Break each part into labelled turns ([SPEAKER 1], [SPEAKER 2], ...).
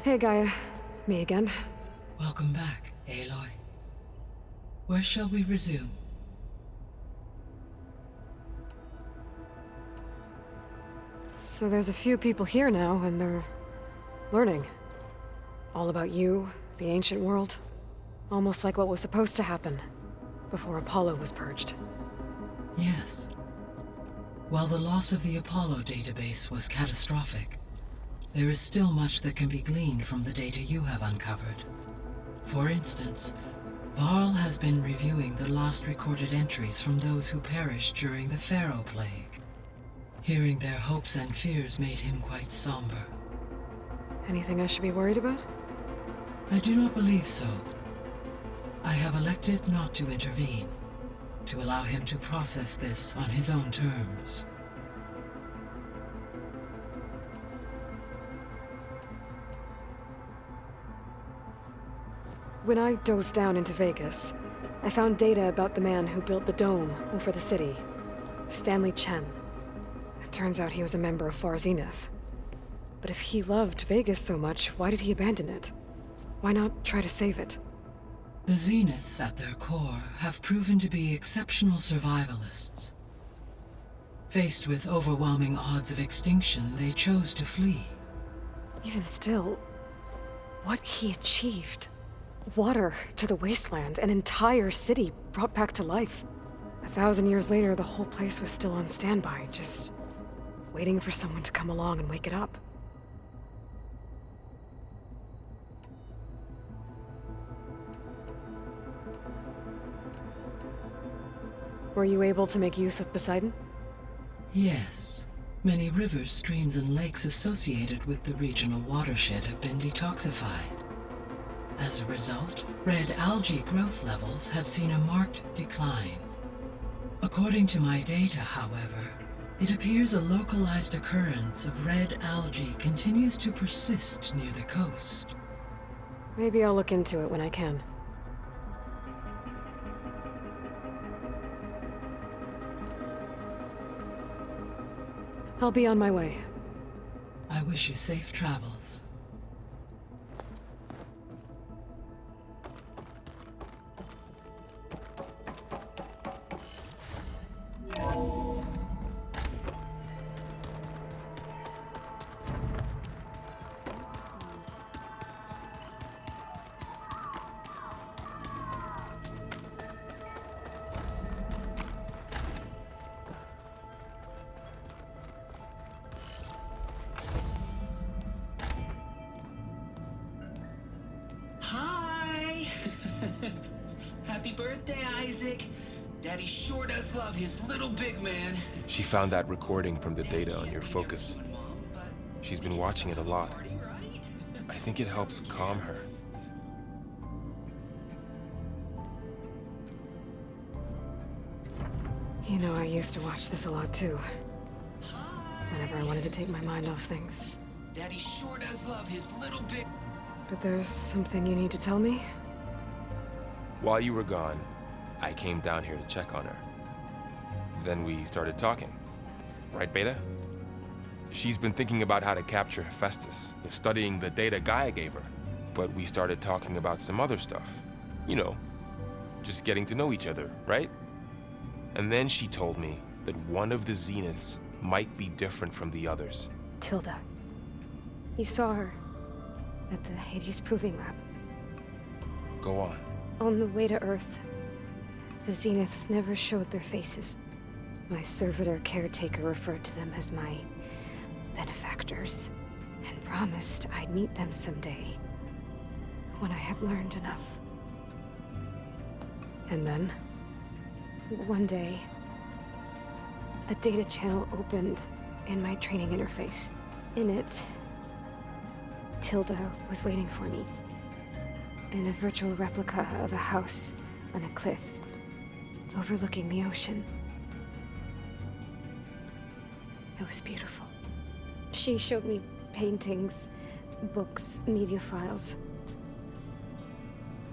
[SPEAKER 1] Hey, Gaia. Me again.
[SPEAKER 2] Welcome back, Aloy. Where shall we resume?
[SPEAKER 1] So there's a few people here now, and they're learning. All about you, the ancient world. Almost like what was supposed to happen before Apollo was purged.
[SPEAKER 2] Yes. While the loss of the Apollo database was catastrophic, there is still much that can be gleaned from the data you have uncovered. For instance, Varl has been reviewing the last recorded entries from those who perished during the Pharaoh Plague. Hearing their hopes and fears made him quite somber.
[SPEAKER 1] Anything I should be worried about?
[SPEAKER 2] I do not believe so. I have elected not to intervene, to allow him to process this on his own terms.
[SPEAKER 1] When I dove down into Vegas, I found data about the man who built the dome over the city. Stanley Chen. It turns out he was a member of Far Zenith. But if he loved Vegas so much, why did he abandon it? Why not try to save it?
[SPEAKER 2] The Zeniths, at their core, have proven to be exceptional survivalists. Faced with overwhelming odds of extinction, they chose to flee.
[SPEAKER 1] Even still, what he achieved. Water to the wasteland, an entire city brought back to life. 1,000 years later, the whole place was still on standby, just waiting for someone to come along and wake it up. Were you able to make use of Poseidon?
[SPEAKER 2] Yes. Many rivers, streams, and lakes associated with the regional watershed have been detoxified. As a result, red algae growth levels have seen a marked decline. According to my data, however, it appears a localized occurrence of red algae continues to persist near the coast.
[SPEAKER 1] Maybe I'll look into it when I can. I'll be on my way.
[SPEAKER 2] I wish you safe travels.
[SPEAKER 3] Hi! Happy birthday, Isaac. Daddy sure does love his little big man.
[SPEAKER 4] She found that recording from the data on your focus. She's been watching it a lot. I think it helps calm her.
[SPEAKER 1] You know, I used to watch this a lot too. Whenever I wanted to take my mind off things.
[SPEAKER 3] Daddy sure does love his little big...
[SPEAKER 1] But there's something you need to tell me?
[SPEAKER 4] While you were gone, I came down here to check on her. Then we started talking. Right, Beta? She's been thinking about how to capture Hephaestus, studying the data Gaia gave her. But we started talking about some other stuff. You know, just getting to know each other, right? And then she told me that one of the Zeniths might be different from the others.
[SPEAKER 5] Tilda. You saw her at the Hades Proving Lab.
[SPEAKER 4] Go on.
[SPEAKER 5] On the way to Earth, the Zeniths never showed their faces. My servitor caretaker referred to them as my benefactors, and promised I'd meet them someday, when I had learned enough.
[SPEAKER 1] And then?
[SPEAKER 5] One day, a data channel opened in my training interface. In it, Tilda was waiting for me, in a virtual replica of a house on a cliff, overlooking the ocean. It was beautiful. She showed me paintings, books, media files.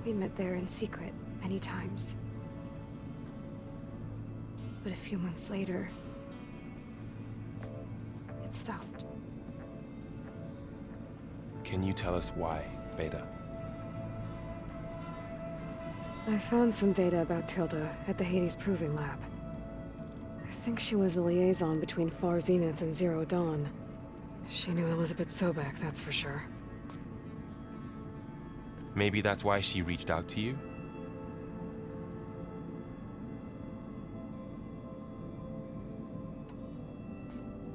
[SPEAKER 5] We met there in secret many times. But a few months later, it stopped.
[SPEAKER 4] Can you tell us why, Beta?
[SPEAKER 1] I found some data about Tilda at the Hades Proving Lab. I think she was the liaison between Far Zenith and Zero Dawn. She knew Elizabeth Sobek, that's for sure.
[SPEAKER 4] Maybe that's why she reached out to you?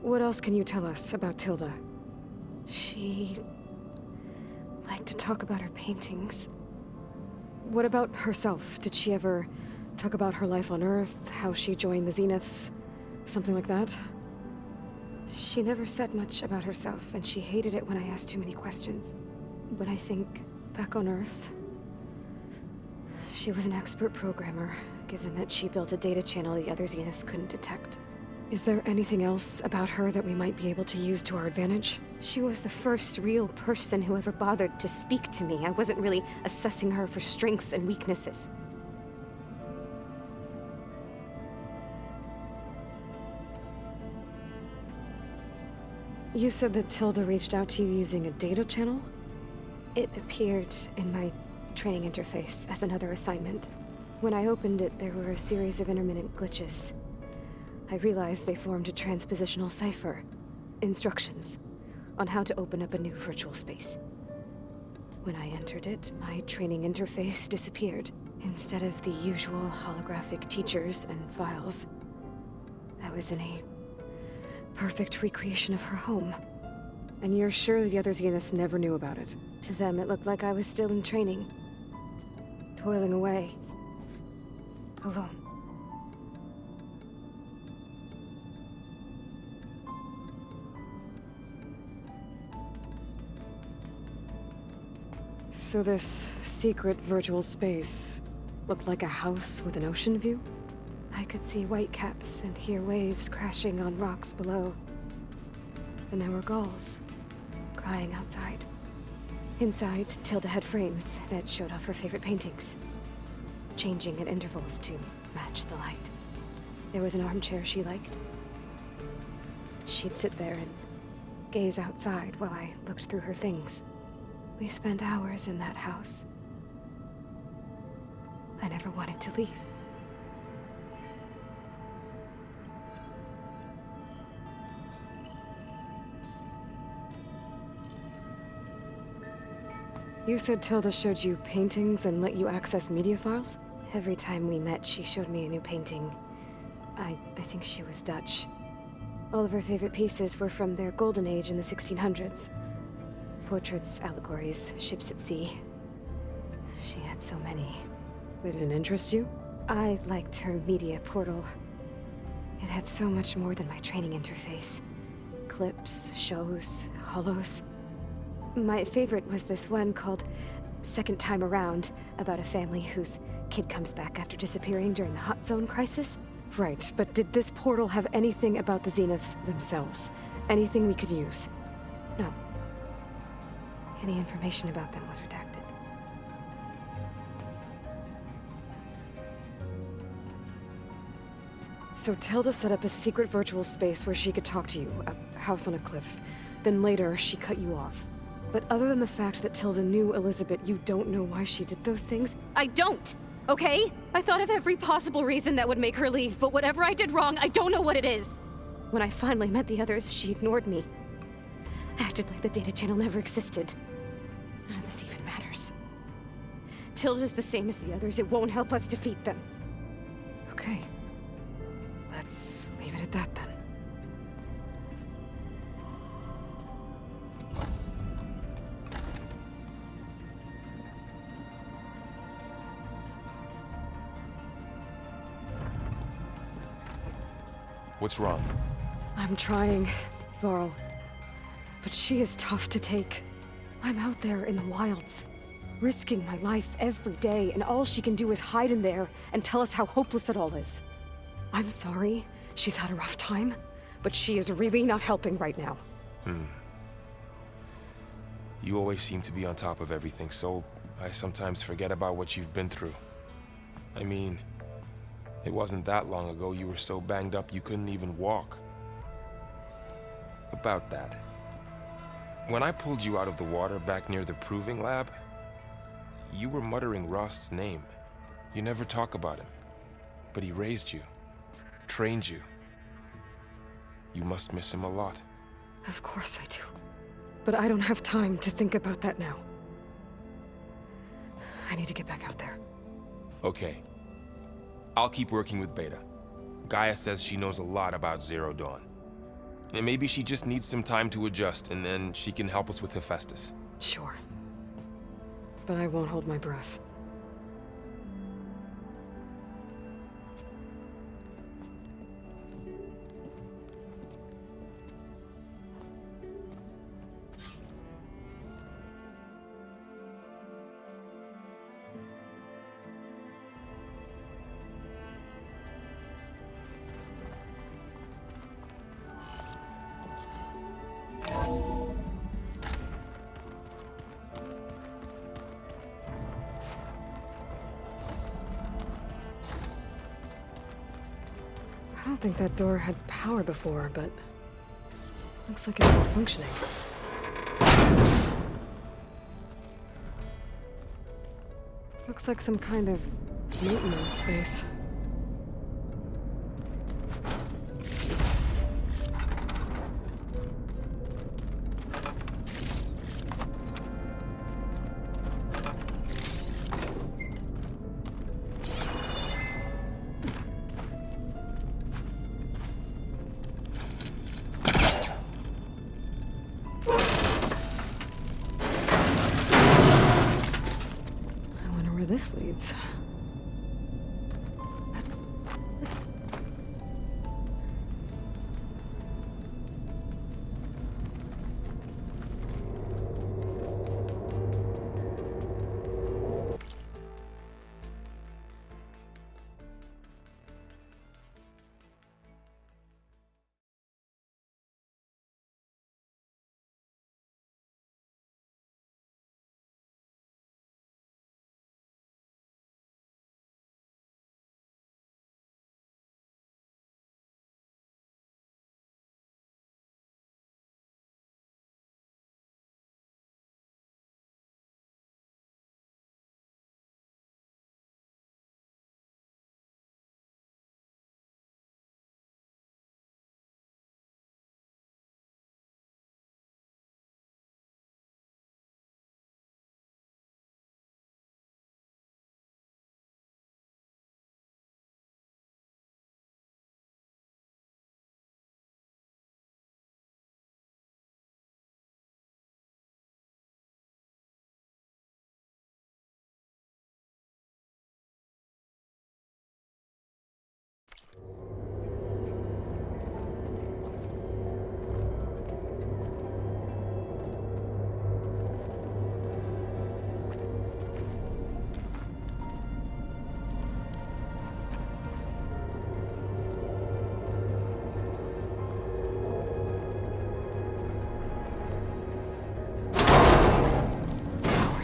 [SPEAKER 1] What else can you tell us about Tilda?
[SPEAKER 5] She liked to talk about her paintings.
[SPEAKER 1] What about herself? Did she ever talk about her life on Earth, how she joined the Zeniths, something like that?
[SPEAKER 5] She never said much about herself, and she hated it when I asked too many questions. But I think, back on Earth, she was an expert programmer, given that she built a data channel the other Zeniths couldn't detect.
[SPEAKER 1] Is there anything else about her that we might be able to use to our advantage?
[SPEAKER 5] She was the first real person who ever bothered to speak to me. I wasn't really assessing her for strengths and weaknesses.
[SPEAKER 1] You said that Tilda reached out to you using a data channel?
[SPEAKER 5] It appeared in my training interface as another assignment. When I opened it, there were a series of intermittent glitches. I realized they formed a transpositional cipher. Instructions on how to open up a new virtual space. When I entered it, my training interface disappeared. Instead of the usual holographic teachers and files, I was in a perfect recreation of her home.
[SPEAKER 1] And you're sure the other Zeniths never knew about it?
[SPEAKER 5] To them, it looked like I was still in training. Toiling away. Alone.
[SPEAKER 1] So this secret virtual space looked like a house with an ocean view?
[SPEAKER 5] I could see whitecaps and hear waves crashing on rocks below. And there were gulls crying outside. Inside, Tilda had frames that showed off her favorite paintings, changing at intervals to match the light. There was an armchair she liked. She'd sit there and gaze outside while I looked through her things. We spent hours in that house. I never wanted to leave.
[SPEAKER 1] You said Tilda showed you paintings and let you access media files?
[SPEAKER 5] Every time we met, she showed me a new painting. I think she was Dutch. All of her favorite pieces were from their golden age in the 1600s. Portraits, allegories, ships at sea. She had so many.
[SPEAKER 1] They didn't interest you?
[SPEAKER 5] I liked her media portal. It had so much more than my training interface. Clips, shows, holos. My favorite was this one called Second Time Around, about a family whose kid comes back after disappearing during the Hot Zone crisis.
[SPEAKER 1] Right, but did this portal have anything about the Zeniths themselves? Anything we could use?
[SPEAKER 5] No. Any information about them was redacted.
[SPEAKER 1] So Tilda set up a secret virtual space where she could talk to you, a house on a cliff. Then later, she cut you off. But other than the fact that Tilda knew Elizabeth, you don't know why she did those things?
[SPEAKER 5] I don't! Okay? I thought of every possible reason that would make her leave, but whatever I did wrong, I don't know what it is. When I finally met the others, she ignored me. Acted like the data channel never existed. None of this even matters. Tilda's the same as the others. It won't help us defeat them.
[SPEAKER 1] Okay. Let's leave it at that then.
[SPEAKER 4] What's wrong?
[SPEAKER 1] I'm trying, Varl. But she is tough to take. I'm out there in the wilds, risking my life every day, and all she can do is hide in there and tell us how hopeless it all is. I'm sorry she's had a rough time, but she is really not helping right now.
[SPEAKER 4] You always seem to be on top of everything, so I sometimes forget about what you've been through. I mean, it wasn't that long ago you were so banged up you couldn't even walk. About that, When I pulled you out of the water back near the proving lab, you were muttering Rost's name. You never talk about him, but he raised you, trained you. You must miss him a lot.
[SPEAKER 1] Of course I do. But I don't have time to think about that now. I need to get back out there.
[SPEAKER 4] Okay. I'll keep working with Beta. Gaia says she knows a lot about Zero Dawn. And maybe she just needs some time to adjust, and then she can help us with Hephaestus.
[SPEAKER 1] Sure. But I won't hold my breath. I don't think that door had power before, but looks like it's not functioning. Looks like some kind of maintenance space. This leads.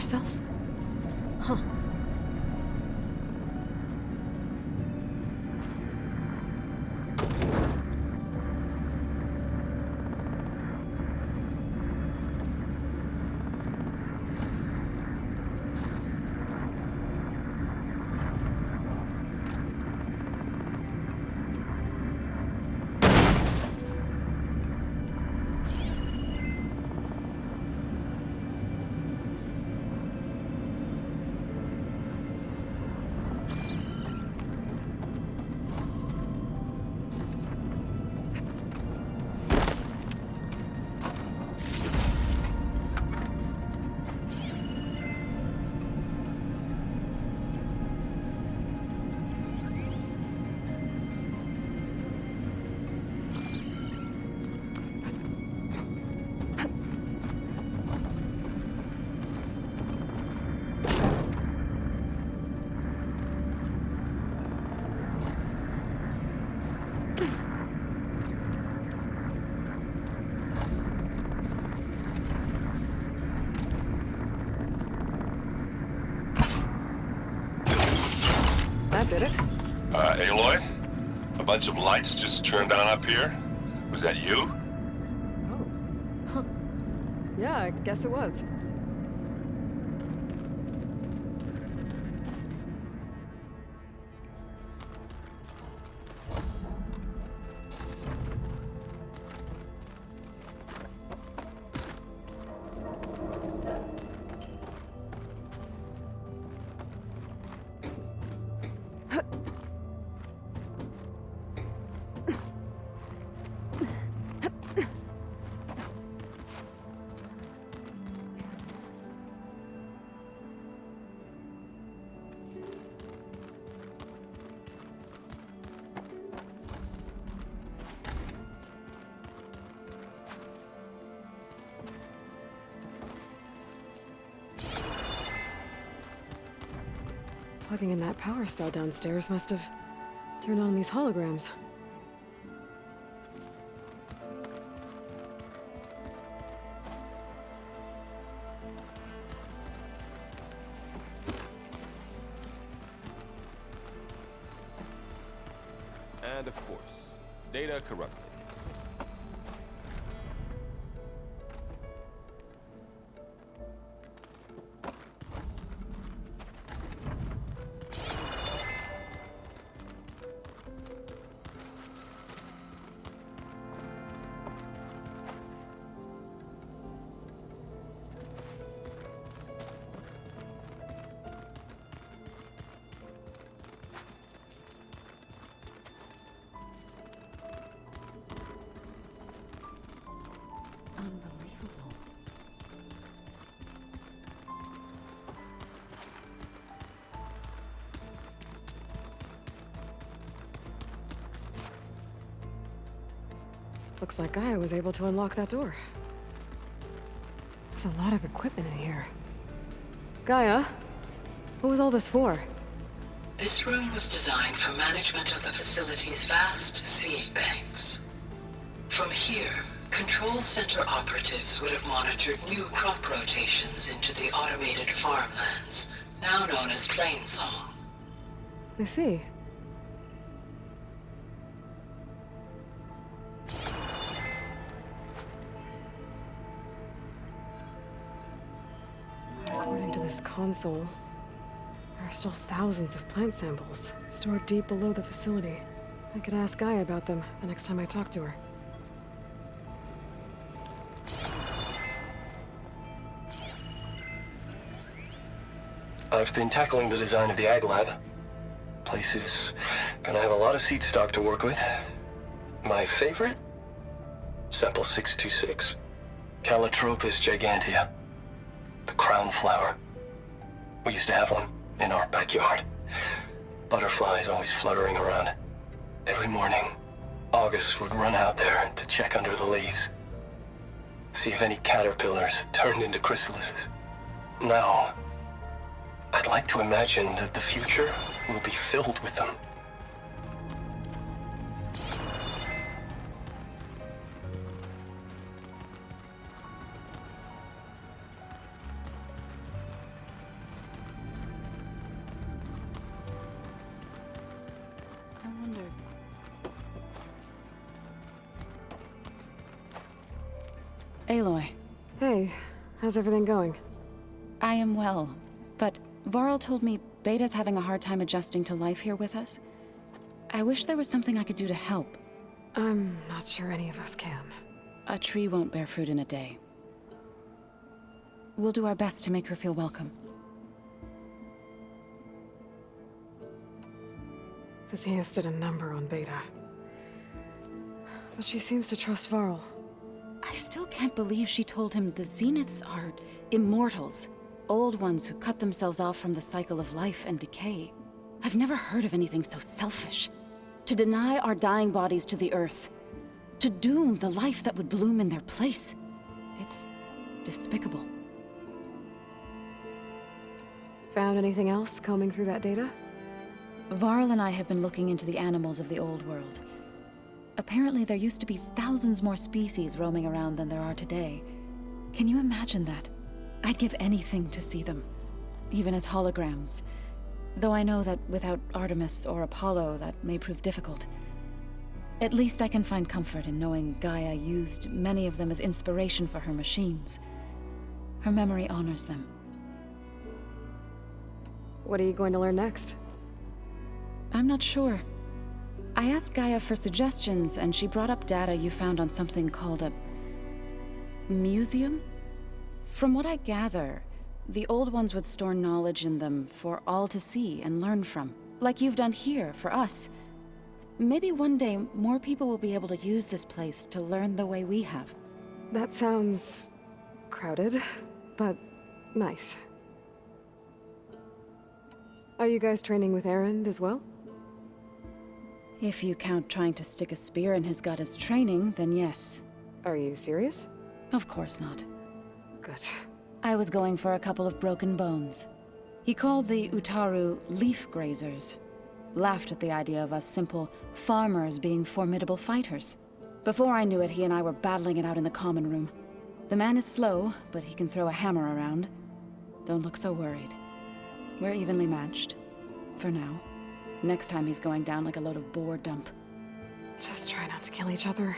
[SPEAKER 1] Cells? Huh. That did it.
[SPEAKER 6] Aloy? A bunch of lights just turned on up here? Was that you?
[SPEAKER 1] Oh. Huh. Yeah, I guess it was. Plugging in that power cell downstairs must have turned on these holograms.
[SPEAKER 4] And of course, data corrupted.
[SPEAKER 5] Unbelievable.
[SPEAKER 1] Looks like Gaia was able to unlock that door. There's a lot of equipment in here. Gaia, what was all this for?
[SPEAKER 2] This room was designed for management of the facility's vast seed banks. From here, Control Center operatives would have monitored new crop rotations into the automated farmlands, now known as Plainsong.
[SPEAKER 1] I see. According to this console, there are still thousands of plant samples stored deep below the facility. I could ask Gaia about them the next time I talk to her.
[SPEAKER 7] I've been tackling the design of the Ag Lab. Place is gonna have a lot of seed stock to work with. My favorite? Sample 626. Calotropis gigantea. The crown flower. We used to have one in our backyard. Butterflies always fluttering around. Every morning, August would run out there to check under the leaves. See if any caterpillars turned into chrysalises. Now, I'd like to imagine that the future will be filled with them.
[SPEAKER 5] I wonder. Aloy,
[SPEAKER 1] Hey, how's everything going?
[SPEAKER 5] I am well, but Varl told me Beta's having a hard time adjusting to life here with us. I wish there was something I could do to help.
[SPEAKER 1] I'm not sure any of us can.
[SPEAKER 5] A tree won't bear fruit in a day. We'll do our best to make her feel welcome.
[SPEAKER 1] The Zeniths did a number on Beta. But she seems to trust Varl.
[SPEAKER 5] I still can't believe she told him the Zeniths are immortals. Old ones who cut themselves off from the cycle of life and decay. I've never heard of anything so selfish. To deny our dying bodies to the Earth. To doom the life that would bloom in their place. It's despicable.
[SPEAKER 1] Found anything else combing through that data?
[SPEAKER 5] Varl and I have been looking into the animals of the old world. Apparently there used to be thousands more species roaming around than there are today. Can you imagine that? I'd give anything to see them, even as holograms. Though I know that without Artemis or Apollo, that may prove difficult. At least I can find comfort in knowing Gaia used many of them as inspiration for her machines.
[SPEAKER 8] Her memory honors them.
[SPEAKER 1] What are you going to learn next?
[SPEAKER 8] I'm not sure. I asked Gaia for suggestions, and she brought up data you found on something called a museum? From what I gather, the old ones would store knowledge in them for all to see and learn from, like you've done here for us. Maybe one day more people will be able to use this place to learn the way we have.
[SPEAKER 1] That sounds crowded, but nice. Are you guys training with Erend as well?
[SPEAKER 8] If you count trying to stick a spear in his gut as training, then yes.
[SPEAKER 1] Are you serious?
[SPEAKER 8] Of course not.
[SPEAKER 1] Good.
[SPEAKER 8] I was going for a couple of broken bones. He called the Utaru leaf grazers. Laughed at the idea of us simple farmers being formidable fighters. Before I knew it, he and I were battling it out in the common room. The man is slow, but he can throw a hammer around. Don't look so worried. We're evenly matched. For now. Next time he's going down like a load of boar dump.
[SPEAKER 1] Just try not to kill each other.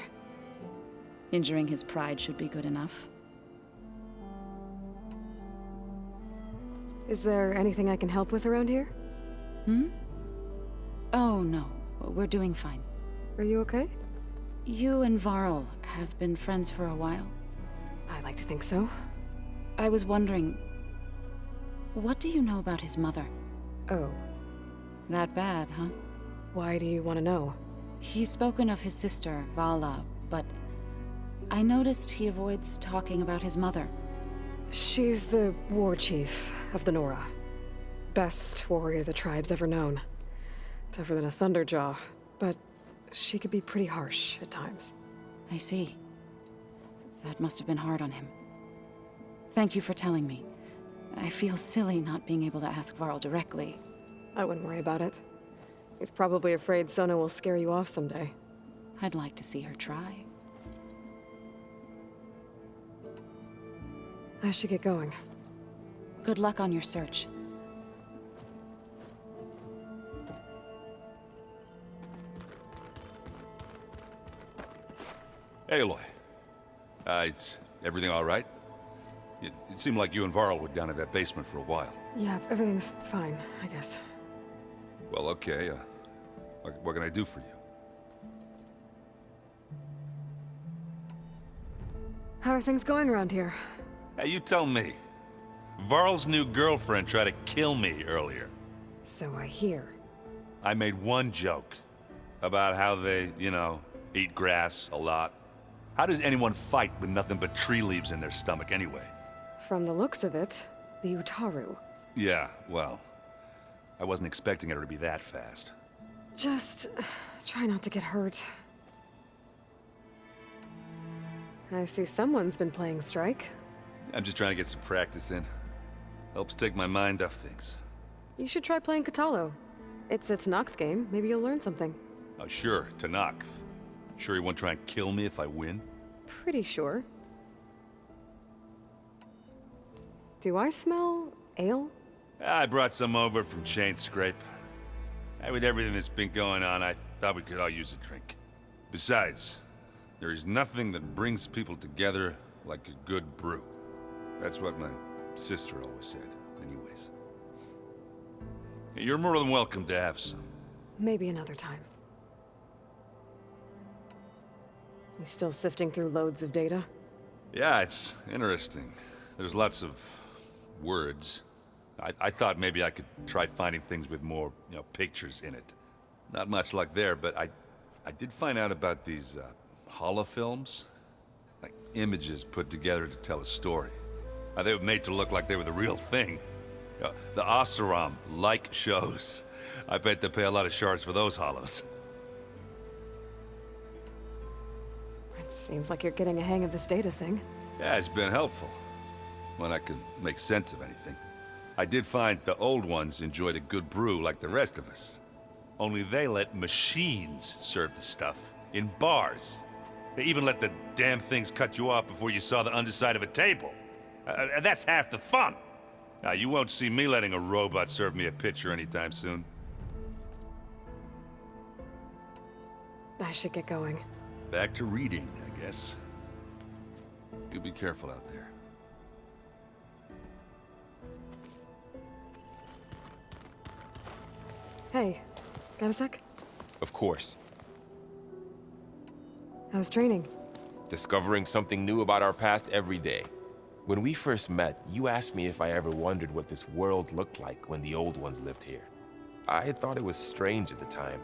[SPEAKER 8] Injuring his pride should be good enough.
[SPEAKER 1] Is there anything I can help with around here?
[SPEAKER 8] Oh, no. We're doing fine.
[SPEAKER 1] Are you okay?
[SPEAKER 8] You and Varl have been friends for a while.
[SPEAKER 1] I like to think so.
[SPEAKER 8] I was wondering, what do you know about his mother?
[SPEAKER 1] Oh.
[SPEAKER 8] That bad, huh?
[SPEAKER 1] Why do you want to know?
[SPEAKER 8] He's spoken of his sister, Vala, but I noticed he avoids talking about his mother.
[SPEAKER 1] She's the war chief of the Nora. Best warrior the tribe's ever known. Tougher than a Thunderjaw, but she could be pretty harsh at times.
[SPEAKER 8] I see. That must have been hard on him. Thank you for telling me. I feel silly not being able to ask Varl directly.
[SPEAKER 1] I wouldn't worry about it. He's probably afraid Sona will scare you off someday.
[SPEAKER 8] I'd like to see her try.
[SPEAKER 1] I should get going.
[SPEAKER 8] Good luck on your search.
[SPEAKER 6] Hey, Aloy. Is everything all right? It seemed like you and Varl were down in that basement for a while.
[SPEAKER 1] Yeah, everything's fine, I guess.
[SPEAKER 6] Well, okay. What can I do for you?
[SPEAKER 1] How are things going around here?
[SPEAKER 6] Hey, you tell me. Varl's new girlfriend tried to kill me earlier.
[SPEAKER 1] So I hear.
[SPEAKER 6] I made one joke about how they, eat grass a lot. How does anyone fight with nothing but tree leaves in their stomach anyway?
[SPEAKER 1] From the looks of it, the Utaru.
[SPEAKER 6] Yeah, well, I wasn't expecting her to be that fast.
[SPEAKER 1] Just try not to get hurt. I see someone's been playing Strike.
[SPEAKER 6] I'm just trying to get some practice in. Helps take my mind off things.
[SPEAKER 1] You should try playing Katalo. It's a Tenakth game. Maybe you'll learn something.
[SPEAKER 6] Oh, sure, Tenakth. Sure he won't try and kill me if I win?
[SPEAKER 1] Pretty sure. Do I smell ale?
[SPEAKER 6] I brought some over from Chain Scrape. With everything that's been going on, I thought we could all use a drink. Besides, there is nothing that brings people together like a good brew. That's what my sister always said, anyways. You're more than welcome to have some.
[SPEAKER 1] Maybe another time. You still sifting through loads of data?
[SPEAKER 6] Yeah, it's interesting. There's lots of words. I thought maybe I could try finding things with more, pictures in it. Not much luck there, but I did find out about these holofilms. Like images put together to tell a story. They were made to look like they were the real thing. The Oseram-like shows. I bet they pay a lot of shards for those hollows.
[SPEAKER 1] It seems like you're getting a hang of this data thing.
[SPEAKER 6] Yeah, it's been helpful. When I could make sense of anything. I did find the old ones enjoyed a good brew like the rest of us. Only they let machines serve the stuff in bars. They even let the damn things cut you off before you saw the underside of a table. And that's half the fun. Now, you won't see me letting a robot serve me a pitcher anytime soon.
[SPEAKER 1] I should get going.
[SPEAKER 6] Back to reading, I guess. You be careful out there.
[SPEAKER 1] Hey, got a sec?
[SPEAKER 4] Of course.
[SPEAKER 1] How's training?
[SPEAKER 4] Discovering something new about our past every day. When we first met, you asked me if I ever wondered what this world looked like when the old ones lived here. I had thought it was strange at the time,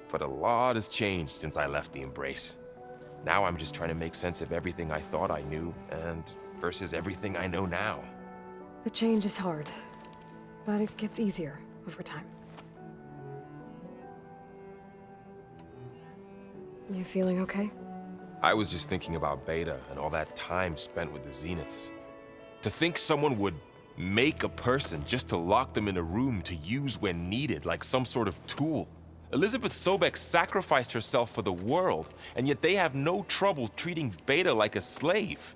[SPEAKER 4] but a lot has changed since I left the Embrace. Now I'm just trying to make sense of everything I thought I knew, and versus everything I know now.
[SPEAKER 1] The change is hard, but it gets easier over time. You feeling okay?
[SPEAKER 4] I was just thinking about Beta and all that time spent with the Zeniths. To think someone would make a person just to lock them in a room to use when needed, like some sort of tool. Elizabeth Sobek sacrificed herself for the world, and yet they have no trouble treating Beta like a slave.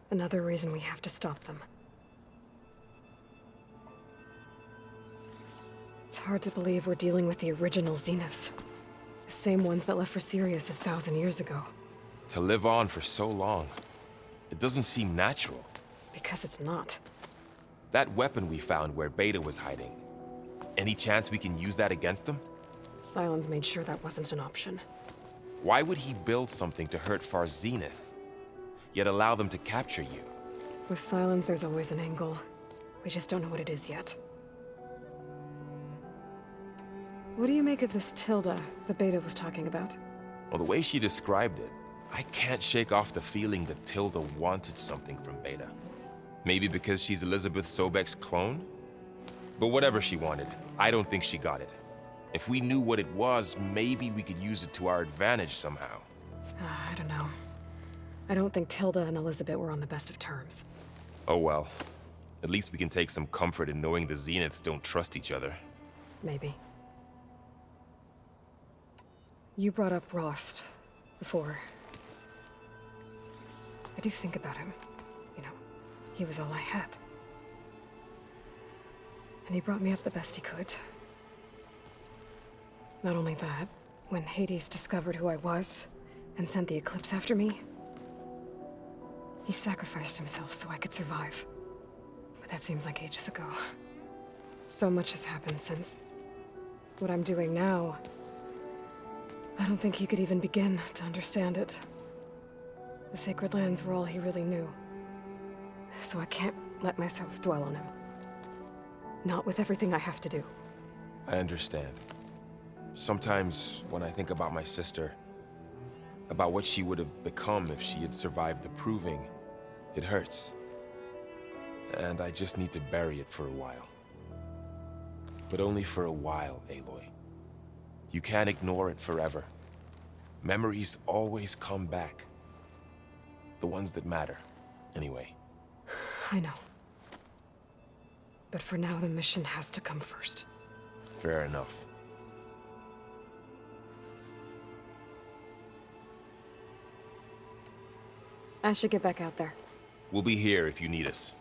[SPEAKER 1] Another reason we have to stop them. It's hard to believe we're dealing with the original Zeniths. The same ones that left for Sirius 1,000 years ago.
[SPEAKER 4] To live on for so long, it doesn't seem natural.
[SPEAKER 1] Because it's not.
[SPEAKER 4] That weapon we found where Beta was hiding, any chance we can use that against them?
[SPEAKER 1] Sylens made sure that wasn't an option.
[SPEAKER 4] Why would he build something to hurt Far Zenith, yet allow them to capture you?
[SPEAKER 1] With Sylens, there's always an angle. We just don't know what it is yet. What do you make of this Tilda that Beta was talking about?
[SPEAKER 4] Well, the way she described it, I can't shake off the feeling that Tilda wanted something from Beta. Maybe because she's Elizabeth Sobek's clone? But whatever she wanted, I don't think she got it. If we knew what it was, maybe we could use it to our advantage somehow.
[SPEAKER 1] I don't know. I don't think Tilda and Elizabeth were on the best of terms.
[SPEAKER 4] Oh well. At least we can take some comfort in knowing the Zeniths don't trust each other.
[SPEAKER 1] Maybe. You brought up Rost before. I do think about him. You know, he was all I had. And he brought me up the best he could. Not only that, when Hades discovered who I was and sent the Eclipse after me, he sacrificed himself so I could survive. But that seems like ages ago. So much has happened since. What I'm doing now, I don't think he could even begin to understand it. The Sacred Lands were all he really knew. So I can't let myself dwell on him. Not with everything I have to do.
[SPEAKER 4] I understand. Sometimes, when I think about my sister, about what she would have become if she had survived the Proving, it hurts. And I just need to bury it for a while. But only for a while, Aloy. You can't ignore it forever. Memories always come back. The ones that matter, anyway.
[SPEAKER 1] I know. But for now, the mission has to come first.
[SPEAKER 4] Fair enough.
[SPEAKER 1] I should get back out there.
[SPEAKER 4] We'll be here if you need us.